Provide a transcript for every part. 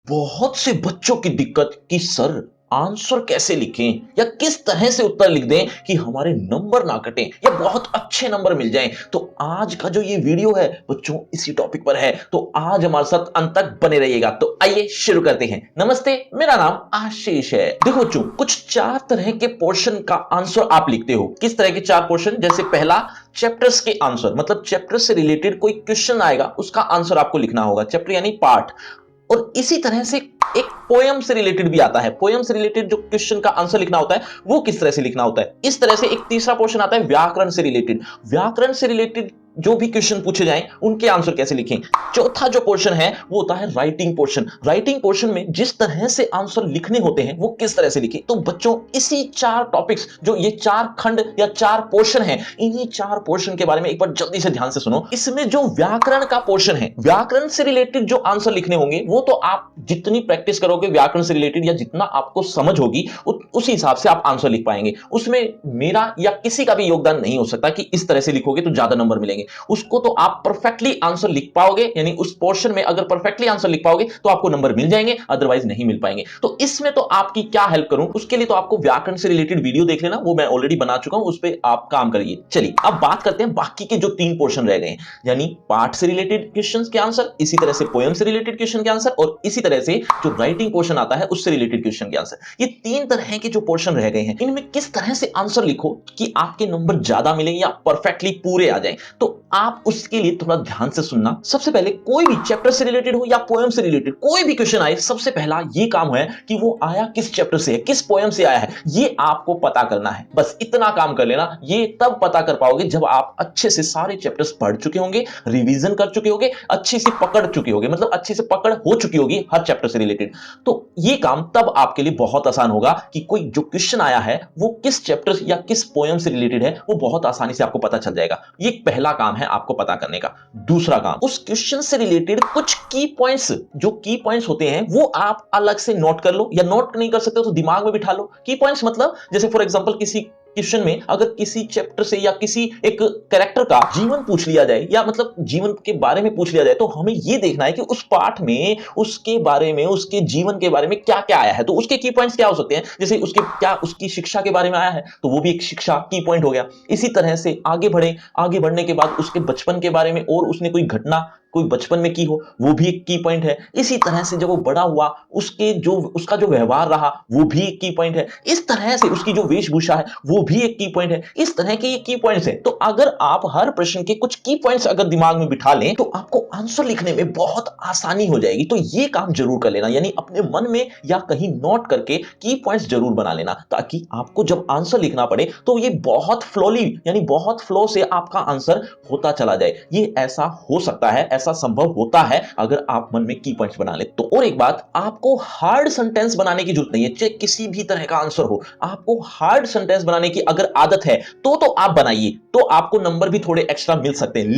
बहुत से बच्चों की दिक्कत कि सर आंसर कैसे लिखें या किस तरह से उत्तर लिख दें कि हमारे नंबर ना कटें या बहुत अच्छे नंबर मिल जाएं। तो आज का जो ये वीडियो है बच्चों इसी टॉपिक पर है, तो आज हमारे साथ अंत तक बने रहिएगा। तो आइए शुरू करते हैं। नमस्ते, मेरा नाम आशीष है। देखो बच्चों, कुछ 4 तरह के पोर्शन का आंसर आप लिखते हो। किस तरह के 4 पोर्शन? जैसे पहला, चैप्टर्स के आंसर, मतलब चैप्टर से रिलेटेड कोई क्वेश्चन आएगा उसका आंसर आपको लिखना होगा, चैप्टर यानी पार्ट। और इसी तरह से एक पोयम से रिलेटेड भी आता है, पोयम से रिलेटेड जो क्वेश्चन का आंसर लिखना होता है वो किस तरह से लिखना होता है। इस तरह से एक तीसरा पोर्शन आता है व्याकरण से रिलेटेड, व्याकरण से रिलेटेड जो भी क्वेश्चन पूछे जाएं उनके आंसर कैसे लिखें। चौथा जो पोर्शन है वो होता है राइटिंग पोर्शन, राइटिंग पोर्शन में जिस तरह से आंसर लिखने होते हैं वो किस तरह से लिखें। तो बच्चों इसी 4 टॉपिक्स, जो ये 4 खंड या 4 पोर्शन हैं, इन्हीं 4 पोर्शन के बारे में एक बार जल्दी से ध्यान से सुनो। इसमें जो व्याकरण का पोर्शन है, व्याकरण से रिलेटेड जो आंसर लिखने होंगे वो तो आप जितनी प्रैक्टिस करोगे व्याकरण से रिलेटेड या जितना आपको समझ होगी उसी हिसाब से आप आंसर लिख पाएंगे। उसमें मेरा या किसी का भी योगदान नहीं हो सकता कि इस तरह से लिखोगे तो ज्यादा नंबर मिलेंगे। उसको तो आप परफेक्टली आंसर लिख पाओगे, यानी उस पोर्शन में अगर परफेक्टली आंसर लिख पाओगे तो आपको नंबर मिल जाएंगे, अदरवाइज नहीं मिल पाएंगे। तो इसमें तो आपकी क्या हेल्प करूं, उसके लिए तो आपको व्याकरण से रिलेटेड वीडियो देख लेना, वो मैं ऑलरेडी बना चुका हूं, उस पर आप काम करिए। चलिए अब बात करते हैं बाकी के जो 3 पोर्शन रह गए हैं, यानी पार्ट से रिलेटेड क्वेश्चन के आंसर, इसी तरह से पोएम से रिलेटेड क्वेश्चन के आंसर, और इसी तरह से जो राइटिंग पोर्शन आता है उससे रिलेटेड क्वेश्चन के आंसर। ये 3 तरह के जो पोर्शन रह गए हैं, इनमें किस तरह से आंसर लिखो कि आपके नंबर ज्यादा मिले या परफेक्टली पूरे आ जाए। तो आप उसके लिए थोड़ा ध्यान से सुनना। सबसे पहले कोई भी चैप्टर से रिलेटेड हो या पोएम से रिलेटेड कोई भी क्वेश्चन आए, सबसे पहला ये काम है कि वो आया किस चैप्टर से है, किस पोएम से आया है, ये आपको पता करना है। बस इतना काम कर लेना। ये तब पता कर पाओगे जब आप अच्छे से सारे चैप्टर्स पढ़ चुके होंगे, रिवीजन कर चुके होंगे, अच्छे से पकड़ चुके होंगे, मतलब अच्छे से पकड़ हो चुकी होगी हर चैप्टर से रिलेटेड। तो ये काम तब आपके लिए बहुत आसान होगा कि कोई जो क्वेश्चन आया है वो किस चैप्टर या किस पोएम से रिलेटेड है, वो बहुत आसानी से आपको पता चल जाएगा। ये पहला काम है आपको पता करने का। दूसरा काम, उस क्वेश्चन से रिलेटेड कुछ की पॉइंट्स, जो की पॉइंट्स होते हैं वो आप अलग से नोट कर लो, या नोट नहीं कर सकते तो दिमाग में बिठा लो। की पॉइंट्स मतलब जैसे फॉर एग्जांपल किसी क्वेश्चन में अगर किसी चैप्टर से या किसी एक कैरेक्टर का जीवन पूछ लिया जाए, या मतलब जीवन के बारे में पूछ लिया जाए, तो हमें यह देखना है कि उस पाठ में उसके बारे में, उसके जीवन के बारे में क्या क्या आया है। तो उसके की पॉइंट्स क्या हो सकते हैं, जैसे उसके क्या उसकी शिक्षा के बारे में आया है तो वो भी एक शिक्षा की पॉइंट हो गया। इसी तरह से आगे बढ़े, आगे बढ़ने के बाद उसके बचपन के बारे में और उसने कोई घटना कोई बचपन में की हो, वो भी एक की पॉइंट है। इसी तरह से जब वो बड़ा हुआ उसके जो उसका जो व्यवहार रहा वो भी एक की पॉइंट है। इस तरह से उसकी जो वेशभूषा है वो भी एक की पॉइंट है। इस तरह के ये की पॉइंट्स हैं। तो अगर आप हर प्रश्न के कुछ की पॉइंट्स अगर दिमाग में बिठा लें तो आपको आंसर लिखने में बहुत आसानी हो जाएगी। तो ये काम जरूर कर लेना, यानी अपने मन में या कहीं नोट करके की पॉइंट्स जरूर बना लेना, ताकि आपको जब आंसर लिखना पड़े तो ये बहुत फ्लोली, यानी बहुत फ्लो से आपका आंसर होता चला जाए। ये ऐसा हो सकता है, ऐसा संभव होता है अगर आप मन में की पॉइंट्स बना ले तो। और एक बात, आपको हार्ड सेंटेंस बनाने की जरूरत नहीं है, चाहे किसी भी तरह का आंसर हो। आपको हार्ड सेंटेंस बनाने की अगर आदत है तो आप बनाइए, तो आपको नंबर भी थोड़े एक्स्ट्रा मिल सकते हैं।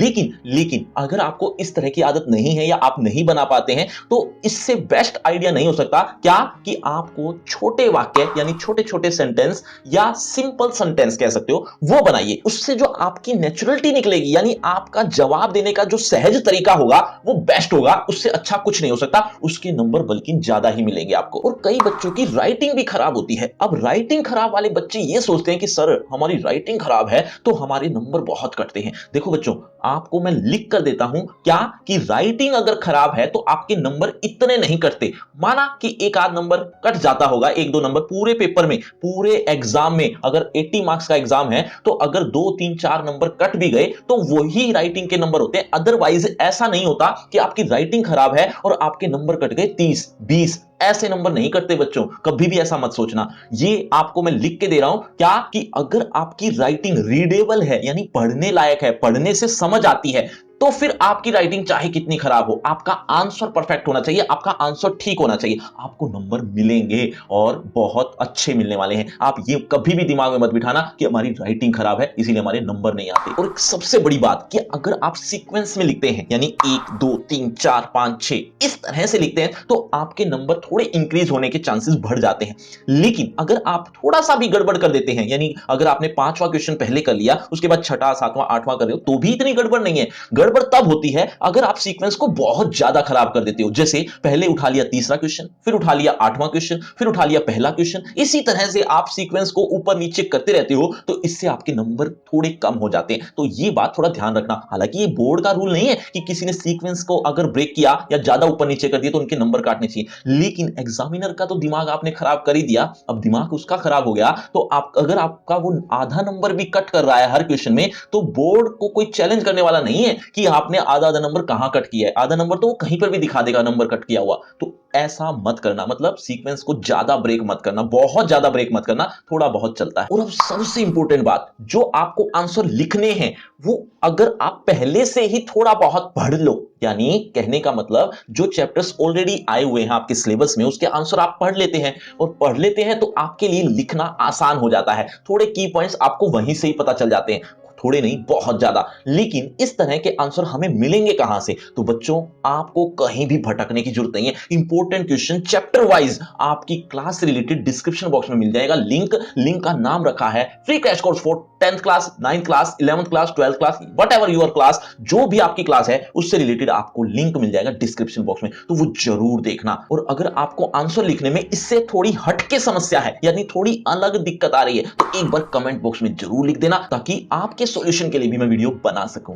लेकिन अगर आपको इस तरह की आदत नहीं है या आप नहीं बना पाते हैं तो इससे बेस्ट आइडिया नहीं हो सकता क्या कि आपको छोटे वाक्य, यानी छोटे छोटे सेंटेंस या सिंपल सेंटेंस कह सकते हो, वो बनाइए। उससे जो आपकी नेचुरलिटी निकलेगी, यानी आपका जवाब देने का जो सहज तरीका होगा वो बेस्ट होगा। उससे अच्छा कुछ नहीं हो सकता, उसके नंबर बल्कि ज्यादा ही मिलेंगे आपको। और कई बच्चों की राइटिंग भी खराब होती है। अब राइटिंग खराब वाले बच्चे ये सोचते हैं कि सर हमारी राइटिंग खराब है तो हमारे नंबर बहुत कटते हैं। देखो बच्चों, आपको मैं लिख कर देता हूं क्या कि राइटिंग अगर खराब है तो आपके नंबर इतने नहीं कटते। माना कि एक आध नंबर कट जाता होगा, एक दो नंबर पूरे पेपर में, पूरे एग्जाम में अगर 80 मार्क्स का एग्जाम है तो अगर 2 3 4 नंबर कट भी गए तो वही राइटिंग के नंबर होते हैं। अदरवाइज ऐसा नहीं होता कि आपकी राइटिंग खराब है और आपके नंबर कट गए 30 20, ऐसे नंबर नहीं कटते बच्चों, कभी भी ऐसा मत सोचना। ये आपको मैं लिख के दे रहा हूं क्या कि अगर आपकी राइटिंग रीडेबल है, यानी पढ़ने लायक है, पढ़ने से समझ आती है, तो फिर आपकी राइटिंग चाहे कितनी खराब हो, आपका आंसर परफेक्ट होना चाहिए, आपका आंसर ठीक होना चाहिए, आपको नंबर मिलेंगे और बहुत अच्छे मिलने वाले हैं। आप ये कभी भी दिमाग में मत बिठाना कि हमारी राइटिंग खराब है इसीलिए हमारे नंबर नहीं आते। और एक सबसे बड़ी बात कि अगर आप सीक्वेंस में लिखते हैं, यानी 1 2 3 4 5 6 इस तरह से लिखते हैं तो आपके नंबर थोड़े इंक्रीज होने के चांसेस बढ़ जाते हैं। लेकिन अगर आप थोड़ा सा भी गड़बड़ कर देते हैं, यानी अगर आपने 5वां क्वेश्चन पहले कर लिया उसके बाद 6वां 7वां 8वां कर रहे हो तो भी इतनी गड़बड़ नहीं है। गड़बड़ तब होती है अगर आप सीक्वेंस को बहुत ज्यादा खराब कर देते हो। जैसे पहले उठा लिया तीसरा क्वेश्चन, फिर उठा लिया आठवां क्वेश्चन, फिर उठा लिया पहला क्वेश्चन, इसी तरह से आप सीक्वेंस को ऊपर नीचे करते रहते हो, तो इससे आपके नंबर थोड़े कम हो जाते हैं। तो ये बात थोड़ा ध्यान रखना। हालांकि ये बोर्ड का रूल नहीं है कि किसी ने सीक्वेंस को अगर ब्रेक किया या ज्यादा ऊपर नीचे कर दिया तो उनके नंबर काटने चाहिए, लेकिन एग्जामिनर का तो दिमाग आपने खराब कर ही दिया। अब दिमाग उसका खराब हो गया तो आप अगर आपका वो आधा नंबर भी कट कर रहा है हर क्वेश्चन में, तो बोर्ड को कोई चैलेंज करने वाला नहीं है कि आपने आधा आधा नंबर कहां कट किया है। आधा नंबर तो वो कहीं पर भी दिखा देगा नंबर कट किया हुआ। तो ऐसा मत करना, मतलब सीक्वेंस को ज्यादा ब्रेक मत करना, बहुत ज्यादा ब्रेक मत करना, थोड़ा बहुत चलता है। और अब सबसे इंपॉर्टेंट बात, जो आपको आंसर लिखने हैं वो अगर आप पहले से ही थोड़ा बहुत पढ़ लो, यानी कहने का मतलब जो चैप्टर्स ऑलरेडी आए हुए हैं आपके सिलेबस में उसके आंसर आप पढ़ लेते हैं, और पढ़ लेते हैं तो आपके लिए लिखना आसान हो जाता है। थोड़े की पॉइंट्स आपको वहीं से ही पता चल जाते हैं, थोड़े नहीं बहुत ज्यादा। लेकिन इस तरह के आंसर हमें मिलेंगे कहां से? तो बच्चों, आपको कहीं भी भटकने की जरूरत नहीं है। इंपॉर्टेंट क्वेश्चन चैप्टर वाइज आपकी क्लास से रिलेटेड डिस्क्रिप्शन बॉक्स में मिल जाएगा लिंक का नाम रखा है free crash course for 10th class, 9th class, 11th class, 12th class, whatever your class, जो भी आपकी क्लास है उससे रिलेटेड आपको लिंक मिल जाएगा डिस्क्रिप्शन बॉक्स में, तो वो जरूर देखना। और अगर आपको आंसर लिखने में इससे थोड़ी हटके समस्या है, यानी थोड़ी अलग दिक्कत आ रही है, तो एक बार कमेंट बॉक्स में जरूर लिख देना ताकि आपके सॉल्यूशन के लिए भी मैं वीडियो बना सकूं।